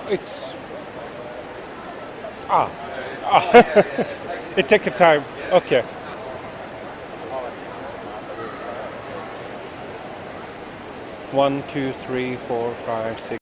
It's ah, it take a time. Okay. 1, 2, 3, 4, 5, 6.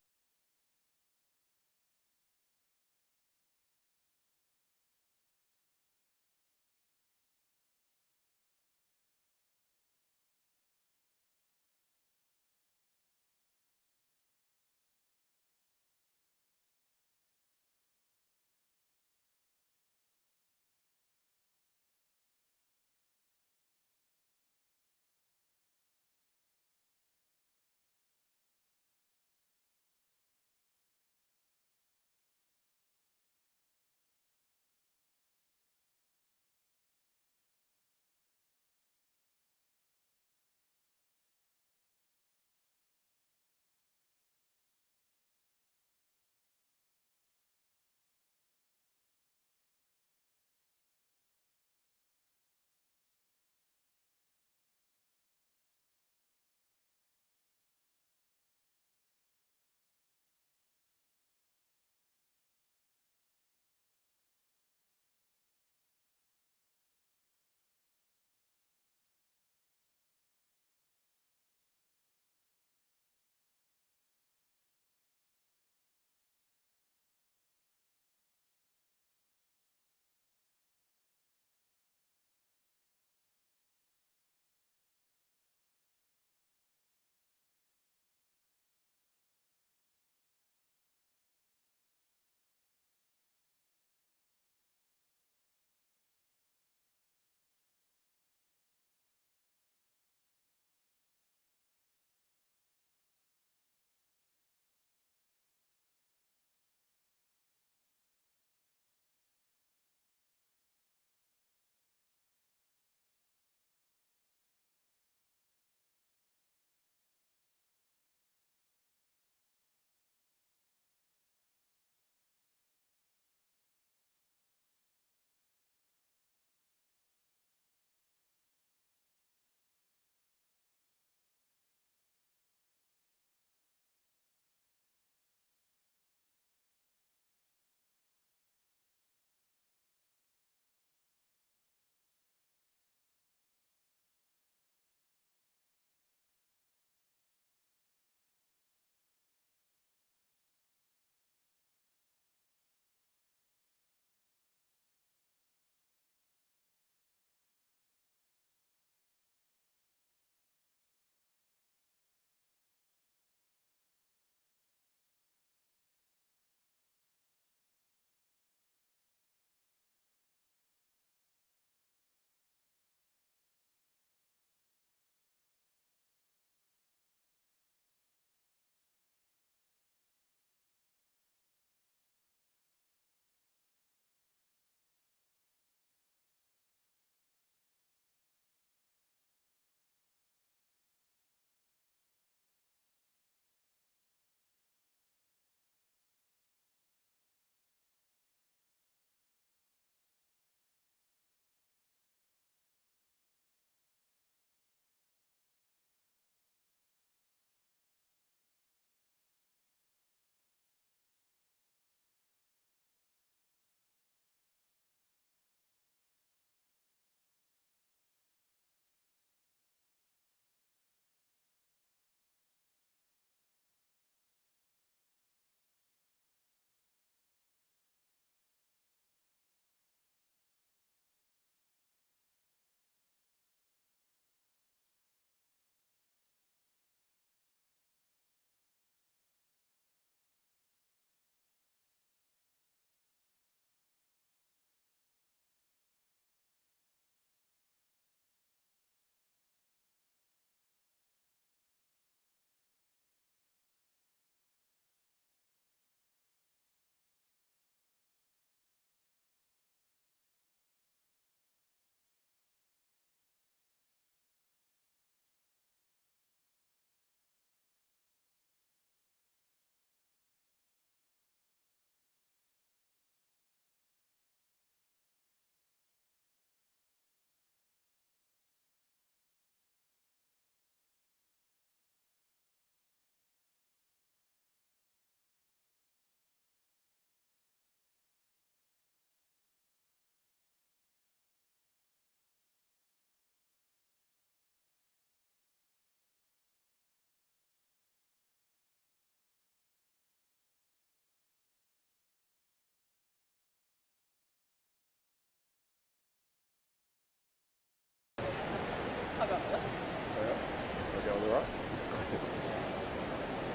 all right?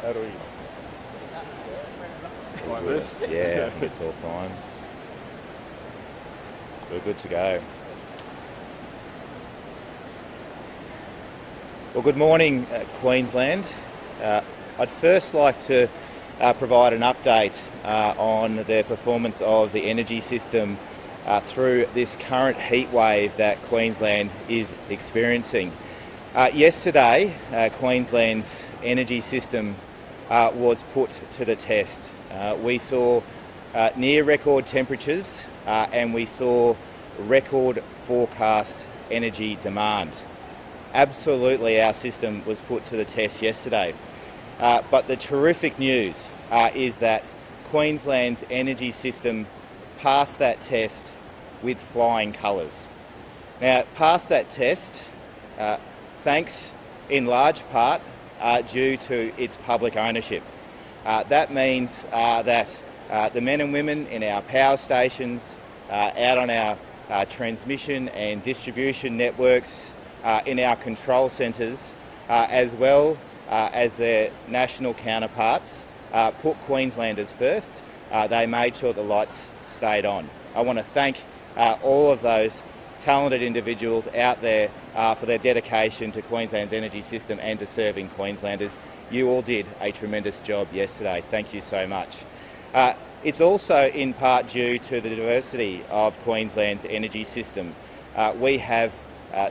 How do we... Like this? Yeah, I think it's all fine. We're good to go. Well, good morning, Queensland. I'd first like to provide an update on the performance of the energy system through this current heat wave that Queensland is experiencing. Yesterday, Queensland's energy system was put to the test. We saw near record temperatures and we saw record forecast energy demand. Absolutely, our system was put to the test yesterday. But the terrific news is that Queensland's energy system passed that test with flying colours. Now, it passed that test thanks in large part due to its public ownership. That means that the men and women in our power stations, out on our transmission and distribution networks, in our control centres, as well as their national counterparts, put Queenslanders first. They made sure the lights stayed on. I want to thank all of those talented individuals out there for their dedication to Queensland's energy system and to serving Queenslanders. You all did a tremendous job yesterday. Thank you so much. It's also in part due to the diversity of Queensland's energy system. We have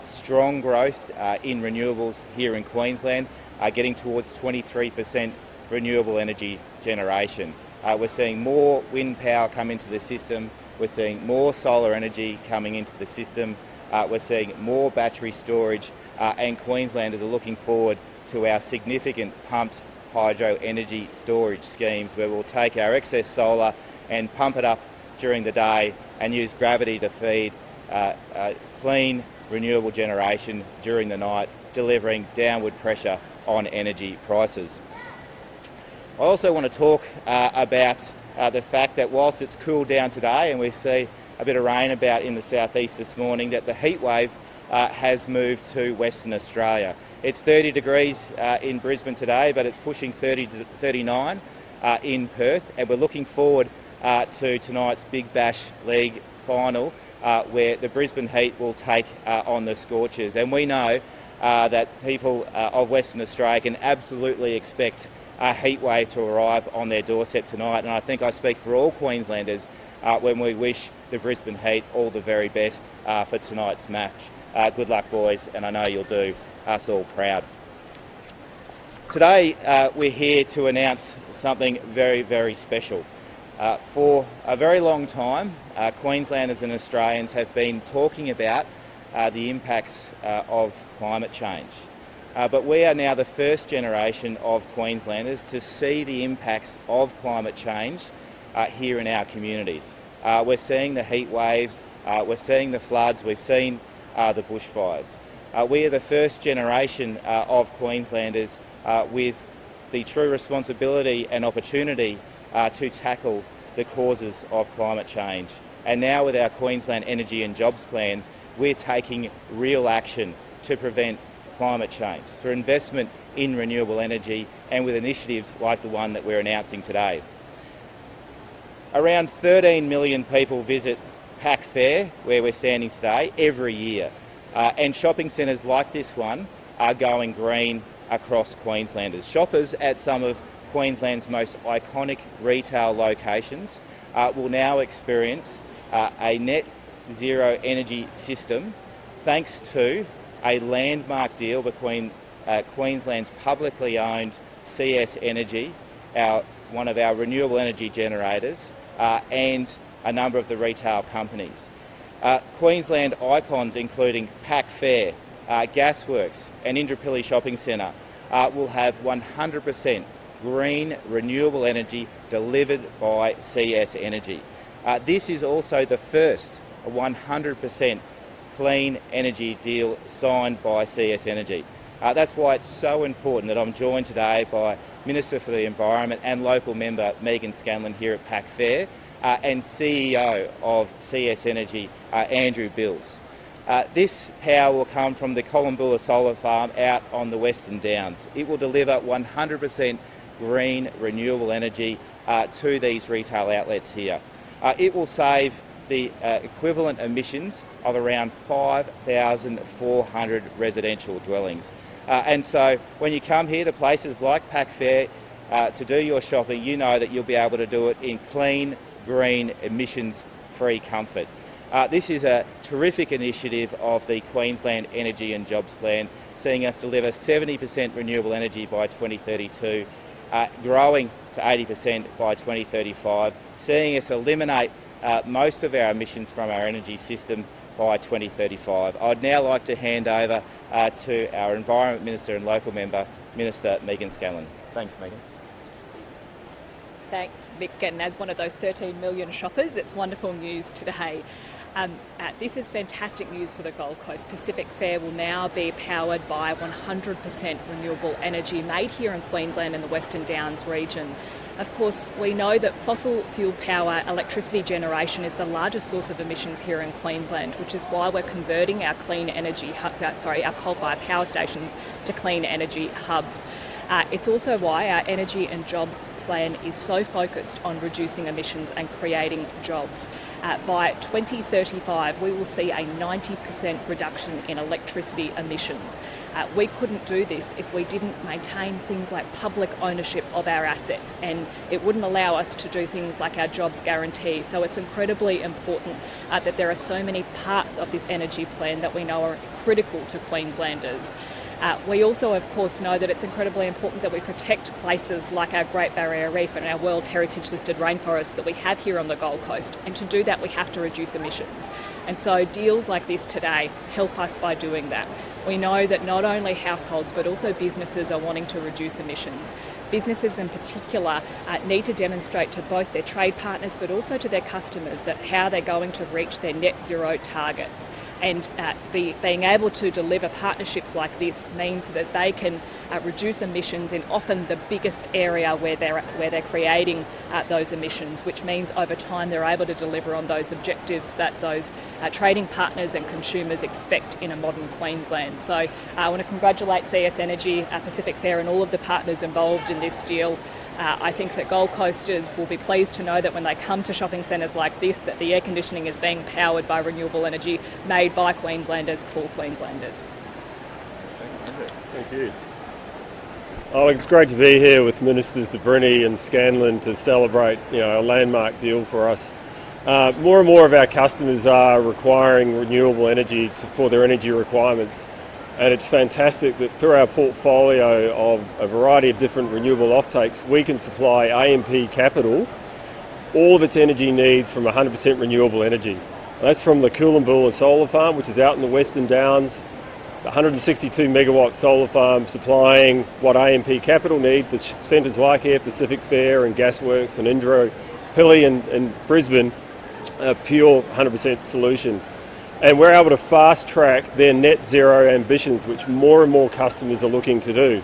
strong growth in renewables here in Queensland, getting towards 23% renewable energy generation. We're seeing more wind power come into the system. We're seeing more solar energy coming into the system. We're seeing more battery storage, and Queenslanders are looking forward to our significant pumped hydro energy storage schemes, where we'll take our excess solar and pump it up during the day and use gravity to feed clean renewable generation during the night, delivering downward pressure on energy prices. I also want to talk about the fact that whilst it's cooled down today and we see a bit of rain about in the southeast this morning, that the heat wave has moved to Western Australia. It's 30 degrees in Brisbane today, but it's pushing 30 to 39 in Perth, and we're looking forward to tonight's Big Bash League final, where the Brisbane Heat will take on the Scorchers. And we know that people of Western Australia can absolutely expect a heat wave to arrive on their doorstep tonight, and I think I speak for all Queenslanders when we wish the Brisbane Heat all the very best for tonight's match. Good luck, boys, and I know you'll do us all proud. Today we're here to announce something very, very special. For a very long time, Queenslanders and Australians have been talking about the impacts of climate change. But we are now the first generation of Queenslanders to see the impacts of climate change here in our communities. We're seeing the heat waves, we're seeing the floods, we've seen the bushfires. We are the first generation of Queenslanders with the true responsibility and opportunity to tackle the causes of climate change. And now with our Queensland Energy and Jobs Plan, we're taking real action to prevent climate change through investment in renewable energy and with initiatives like the one that we're announcing today. Around 13 million people visit Pack Fair, where we're standing today, every year. And shopping centres like this one are going green across Queenslanders. Shoppers at some of Queensland's most iconic retail locations will now experience a net zero energy system thanks to a landmark deal between Queensland's publicly owned CS Energy, one of our renewable energy generators, and a number of the retail companies. Queensland icons including Pack Fair, Gasworks and Indooroopilly Shopping Centre will have 100% green renewable energy delivered by CS Energy. This is also the first 100% clean energy deal signed by CS Energy. That's why it's so important that I'm joined today by Minister for the Environment and local member Meaghan Scanlon here at Pack Fair and CEO of CS Energy, Andrew Bills. This power will come from the Queensland solar farm out on the Western Downs. It will deliver 100% green renewable energy to these retail outlets here. It will save the equivalent emissions of around 5,400 residential dwellings. And so when you come here to places like Pack Fair to do your shopping, you know that you'll be able to do it in clean, green, emissions-free comfort. This is a terrific initiative of the Queensland Energy and Jobs Plan, seeing us deliver 70% renewable energy by 2032, growing to 80% by 2035, seeing us eliminate most of our emissions from our energy system by 2035. I'd now like to hand over to our Environment Minister and local member, Minister Meaghan Scanlon. Thanks, Meaghan. Thanks, Mick. And as one of those 13 million shoppers, it's wonderful news today. This is fantastic news for the Gold Coast. Pacific Fair will now be powered by 100% renewable energy made here in Queensland and the Western Downs region. Of course, we know that fossil fuel power electricity generation is the largest source of emissions here in Queensland, which is why we're converting our our coal-fired power stations to clean energy hubs. It's also why our Energy and Jobs Plan is so focused on reducing emissions and creating jobs. By 2035, we will see a 90% reduction in electricity emissions. We couldn't do this if we didn't maintain things like public ownership of our assets, and it wouldn't allow us to do things like our jobs guarantee. So it's incredibly important that there are so many parts of this energy plan that we know are critical to Queenslanders. We also, of course, know that it's incredibly important that we protect places like our Great Barrier Reef and our World Heritage listed rainforests that we have here on the Gold Coast. And to do that, we have to reduce emissions. And so deals like this today help us by doing that. We know that not only households but also businesses are wanting to reduce emissions. Businesses in particular need to demonstrate to both their trade partners but also to their customers that how they're going to reach their net zero targets. And being able to deliver partnerships like this means that they can reduce emissions in often the biggest area where they're creating those emissions, which means over time they're able to deliver on those objectives that those trading partners and consumers expect in a modern Queensland. So I want to congratulate CS Energy, Pacific Fair and all of the partners involved in this deal. I think that Gold Coasters will be pleased to know that when they come to shopping centres like this, that the air conditioning is being powered by renewable energy made by Queenslanders for Queenslanders. Thank you. Oh, it's great to be here with Ministers Brenni and Scanlon to celebrate, a landmark deal for us. More and more of our customers are requiring renewable energy for their energy requirements. And it's fantastic that through our portfolio of a variety of different renewable offtakes, we can supply AMP Capital all of its energy needs from 100% renewable energy. And that's from the Coolumbulla solar farm, which is out in the Western Downs, the 162 megawatt solar farm supplying what AMP Capital need for centres like here, Pacific Fair and Gasworks and Indooroopilly and Brisbane, a pure 100% solution. And we're able to fast track their net zero ambitions, which more and more customers are looking to do.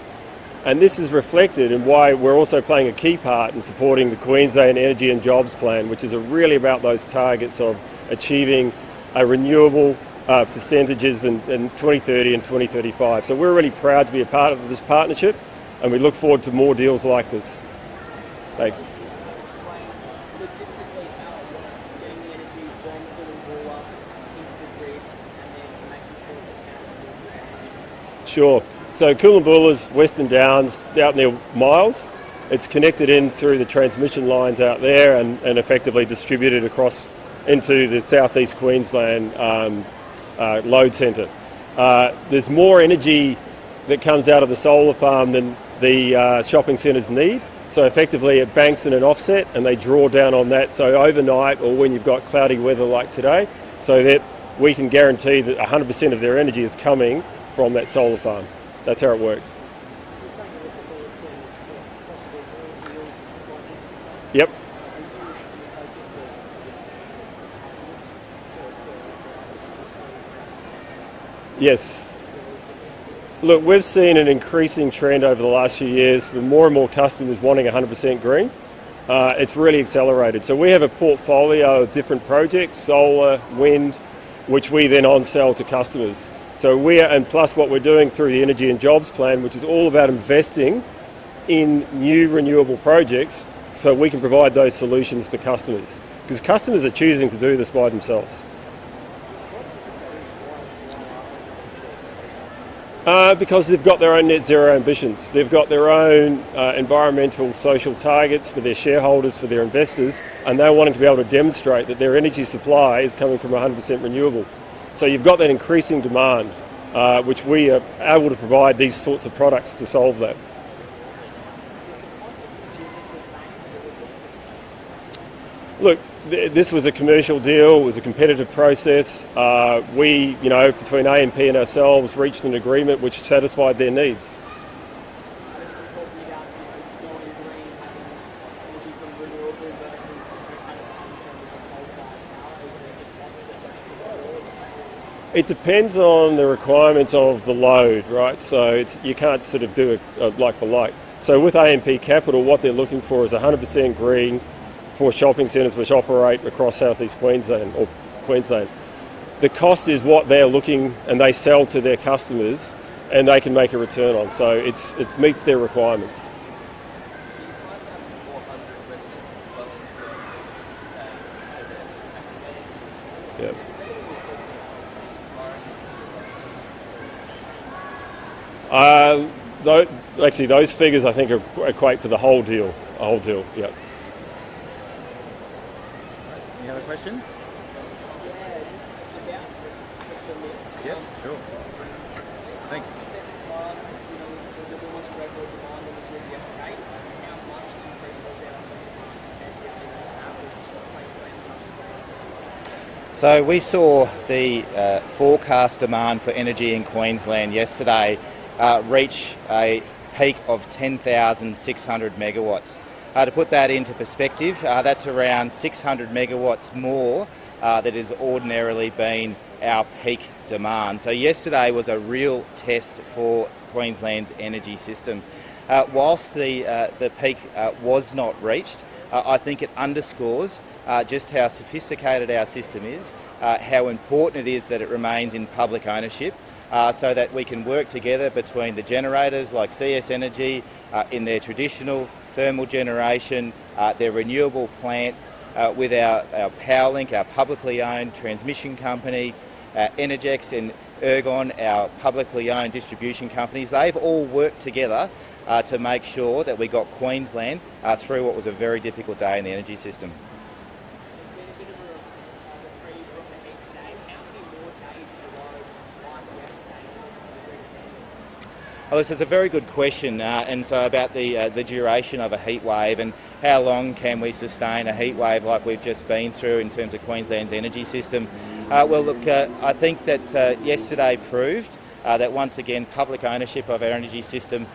And this is reflected in why we're also playing a key part in supporting the Queensland Energy and Jobs Plan, which is really about those targets of achieving a renewable percentages in 2030 and 2035. So we're really proud to be a part of this partnership, and we look forward to more deals like this. Thanks. Sure. So Coolumbulla's Western Downs out near Miles. It's connected in through the transmission lines out there and effectively distributed across into the southeast Queensland load centre. There's more energy that comes out of the solar farm than the shopping centres need. So effectively it banks in an offset and they draw down on that. So overnight or when you've got cloudy weather like today, so that we can guarantee that 100% of their energy is coming from that solar farm. That's how it works. Yep. Yes. Look, we've seen an increasing trend over the last few years for more and more customers wanting 100% green. It's really accelerated. So we have a portfolio of different projects, solar, wind, which we then on-sell to customers. So and plus what we're doing through the Energy and Jobs Plan, which is all about investing in new renewable projects so we can provide those solutions to customers. Because customers are choosing to do this by themselves. Because they've got their own net zero ambitions. They've got their own environmental, social targets for their shareholders, for their investors, and they're wanting to be able to demonstrate that their energy supply is coming from 100% renewable. So you've got that increasing demand, which we are able to provide these sorts of products to solve that. Look, this was a commercial deal, it was a competitive process. We, between AMP and ourselves, reached an agreement which satisfied their needs. It depends on the requirements of the load, right? So you can't sort of do a like for like. So with AMP Capital, what they're looking for is 100% green for shopping centres which operate across southeast Queensland or Queensland. The cost is what they're looking and they sell to their customers and they can make a return on. So it meets their requirements. Yeah. Actually, those figures I think equate for the whole deal. Yeah. Any other questions? Yeah, sure. Thanks. So we saw the forecast demand for energy in Queensland yesterday reach a peak of 10,600 megawatts. To put that into perspective, that's around 600 megawatts more that has ordinarily been our peak demand. So yesterday was a real test for Queensland's energy system. Whilst the peak was not reached, I think it underscores just how sophisticated our system is, how important it is that it remains in public ownership, so that we can work together between the generators like CS Energy in their traditional thermal generation, their renewable plant, with our Powerlink, our publicly owned transmission company, Energex and Ergon, our publicly owned distribution companies. They've all worked together to make sure that we got Queensland through what was a very difficult day in the energy system. Oh, this is a very good question, and so about the duration of a heat wave and how long can we sustain a heat wave like we've just been through in terms of Queensland's energy system. Well, look, I think that yesterday proved that once again public ownership of our energy system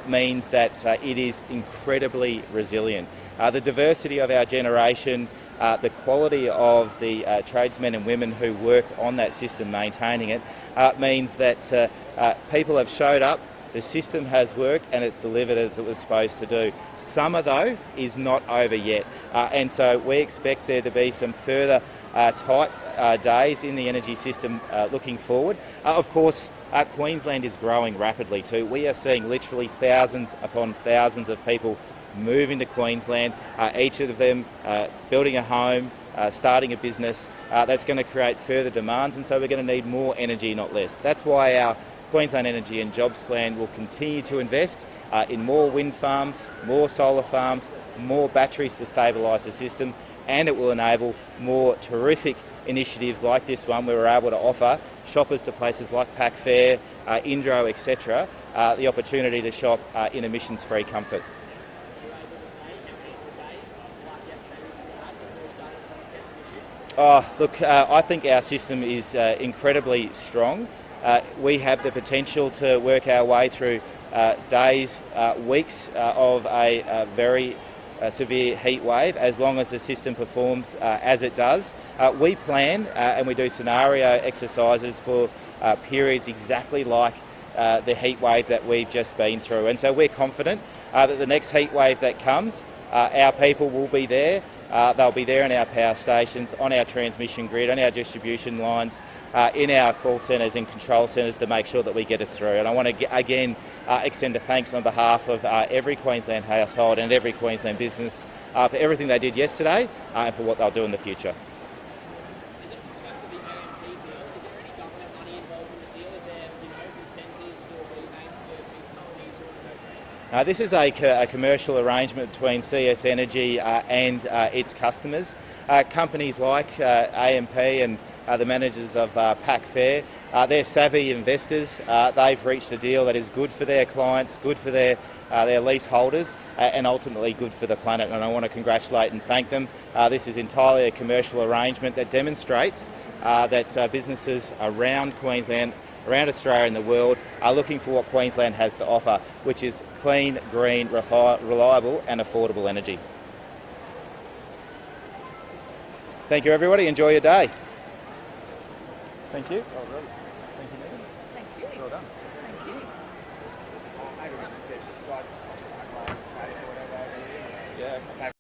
means that it is incredibly resilient. The diversity of our generation, the quality of the tradesmen and women who work on that system maintaining it means that people have showed up. The system has worked and it's delivered as it was supposed to do. Summer, though, is not over yet. And so we expect there to be some further tight days in the energy system looking forward. Of course, Queensland is growing rapidly too. We are seeing literally thousands upon thousands of people move into Queensland, each of them building a home, starting a business. That's going to create further demands, and so we're going to need more energy, not less. That's why our Queensland Energy and Jobs Plan will continue to invest in more wind farms, more solar farms, more batteries to stabilise the system, and it will enable more terrific initiatives like this one where we're able to offer shoppers to places like Pack Fair, Indro, etc., the opportunity to shop in emissions-free comfort. Look, I think our system is incredibly strong. We have the potential to work our way through days, weeks of a very severe heat wave as long as the system performs as it does. We plan and we do scenario exercises for periods exactly like the heat wave that we've just been through. And so we're confident that the next heat wave that comes, our people will be there They'll be there in our power stations, on our transmission grid, on our distribution lines, in our call centres and control centres to make sure that we get us through. And I want to again extend a thanks on behalf of every Queensland household and every Queensland business for everything they did yesterday and for what they'll do in the future. And just in terms of the AMP deal, is there any government money involved in the deal? Is there, incentives or rebates for big companies or programs? This is a commercial arrangement between CS Energy and its customers. Companies like AMP and the managers of Pac Fair, they're savvy investors. They've reached a deal that is good for their clients, good for their leaseholders, and ultimately good for the planet. And I want to congratulate and thank them. This is entirely a commercial arrangement that demonstrates that businesses around Queensland, around Australia and the world are looking for what Queensland has to offer, which is clean, green, reliable and affordable energy. Thank you, everybody. Enjoy your day. Thank you. Thank you, Meaghan. Thank you. Well done. Thank you. Yeah.